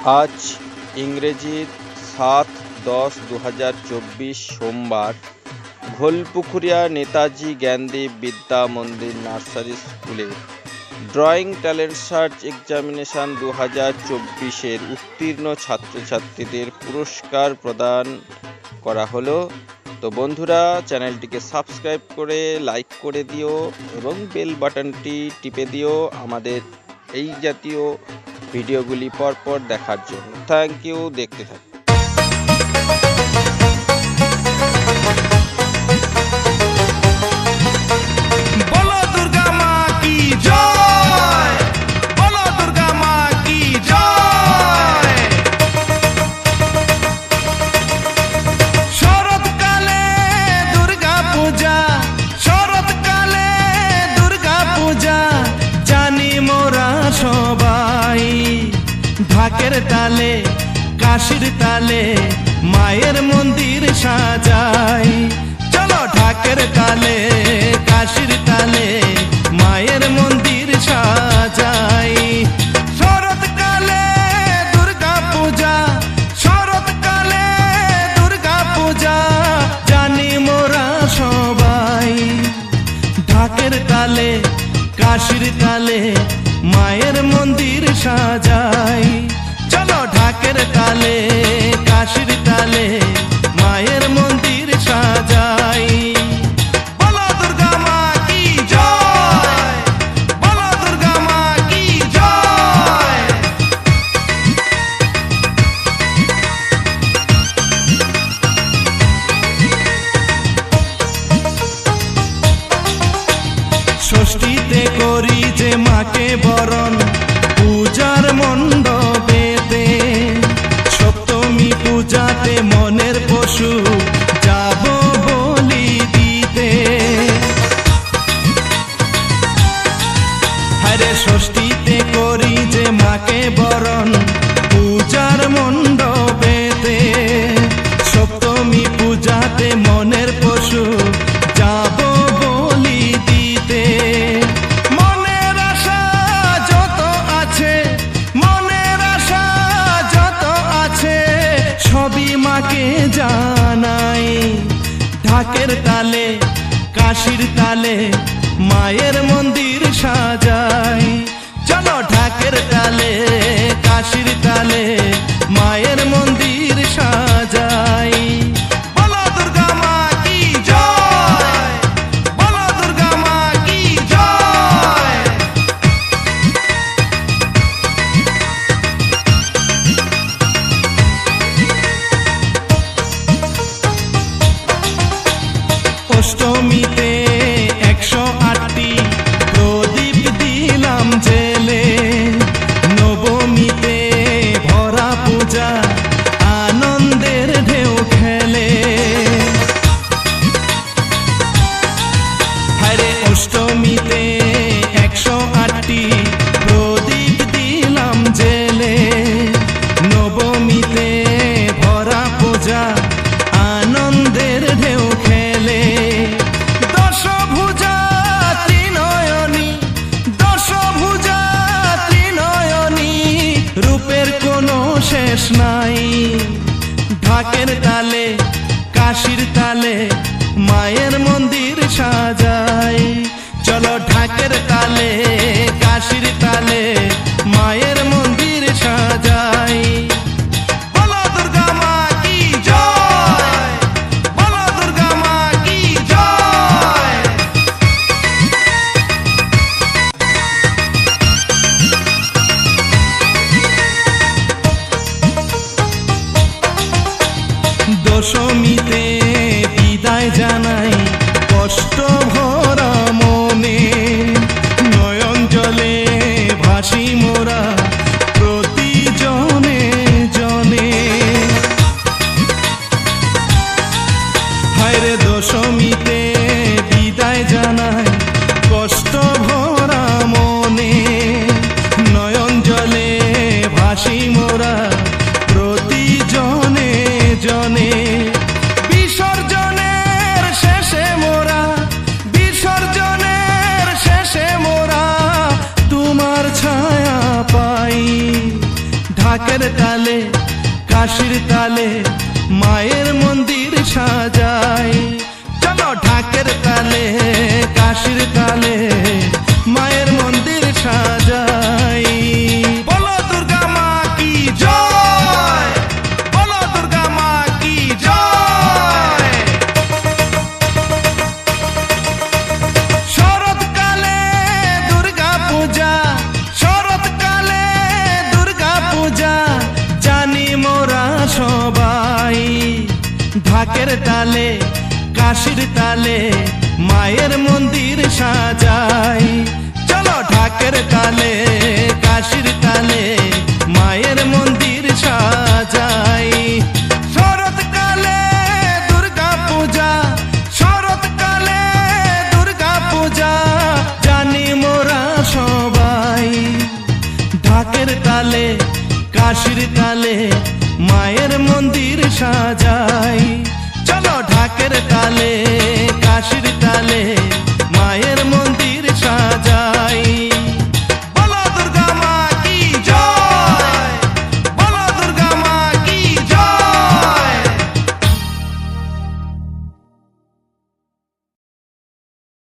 আজ ইংরেজি ৭-১০-২০২৪ সোমবার ঘোলপুকুরিয়া নেতাজি জ্ঞানদীপ বিদ্যা মন্দির নার্সারি স্কুলে ড্রয়িং ট্যালেন্ট সার্চ এক্সামিনেশন 2024-এর উত্তীর্ণ ছাত্রছাত্রীদের পুরস্কার প্রদান করা হলো। তো বন্ধুরা, চ্যানেলটিকে সাবস্ক্রাইব করে লাইক করে দিও এবং বেল বাটনটি টিপে দিও আমাদের এই জাতীয় ভিডিওগুলি পরপর দেখার জন্য। থ্যাংক ইউ, দেখতে থাকুন। ঢাকের তালে কাশির তালে মায়ের মন্দির সাজাই, চলো ঢাকের তালে কাশির তালে মায়ের মন্দির সাজাই। শরৎকালে দুর্গা পূজা, শরৎকালে দুর্গা পূজা জানি মোরা সবাই। ঢাকের তালে কাশির তালে মায়ের মন্দির সাজাই, চলো ঢাকের তালে কাশির তালে মায়ের মন্দির সাজাই। বলো দুর্গা মা কি জয়, বলো দুর্গা মা কি জয়। ষষ্ঠীতে করি যে মাকে বরণ পূজার মণ্ডপেতে, সপ্তমী পূজাতে মনের পশু যাব বলি দিতে। হরে ষষ্ঠীতে করি যে মাকে বরণ পূজার মণ্ডপেতে, সপ্তমী পূজাতে মনের পশু যাব বলি দিতে। মনের আশা যত আছে, মনের আশা যত আছে সবই মাকে জানাই। ঢাকের তালে কাশির তালে মায়ের মন্দির সাজাই, চলো ঢাকের তালে কাশির তালে মায়ের মন্দির সাজাই। বলো দুর্গা মা কি জয়, বলো দুর্গা মা কি জয়। অষ্টমীতে 108টি প্রদীপ দিলাম জেলে, নবমীতে ভরা পূজা আনন্দের ঢেউ খেলে। হরে অষ্টমীতে 108টি প্রদীপ দিলাম জেলে, নবমীতে ভরা পূজা আনন্দের ঢেউ খেলে। দশভুজা ত্রিনয়নী, দশভুজা ত্রিনয়নী রূপের কোনো শেষ নাই। ঢাকের তালে কাশির তালে মায়ের মন্দির সাজাই, চলো ঢাকের তালে কাশির তালে মায়ের মন্দির সাজাই। বলো দুর্গা মা কি জয়, বলো দুর্গা মা কি জয়। দশমীতে বিদায় জানাই কষ্ট ভরা মনে, নয়ন জলে ভাসি মোরা প্রতি জনে জনে। হায়রে দশমীতে বিদায় জানাই কষ্ট ভরা মনে, নয়ন জলে ভাসি মোরা প্রতি জনে জনে। বিসর্জনের শেষে মোরা, বিসর্জনের শেষে মোরা তোমার ছায়া পাই। ঢাকের তালে কাশির তালে মায়ের মন্দির সাজাই। চলো ঢাকের তালে কাশির তালে মায়ের মন্দির সাজাই। বলো দুর্গা মা কি জয়, বলো দুর্গা মা কি জয়। শরৎকালে দুর্গা পূজা, শরৎকালে দুর্গা পূজা জানি মোরা সবাই। ঢাকের তালে কাশির তালে মায়ের মন্দির সাজাই। চলো ঢাকের তালে কাশির তালে মায়ের মন্দির সাজাই। শরৎকালে দুর্গা পূজা, শরৎকালে দুর্গা পূজা জানি মোরা সবাই। ঢাকের তালে কাশির তালে মায়ের মন্দির সাজাই।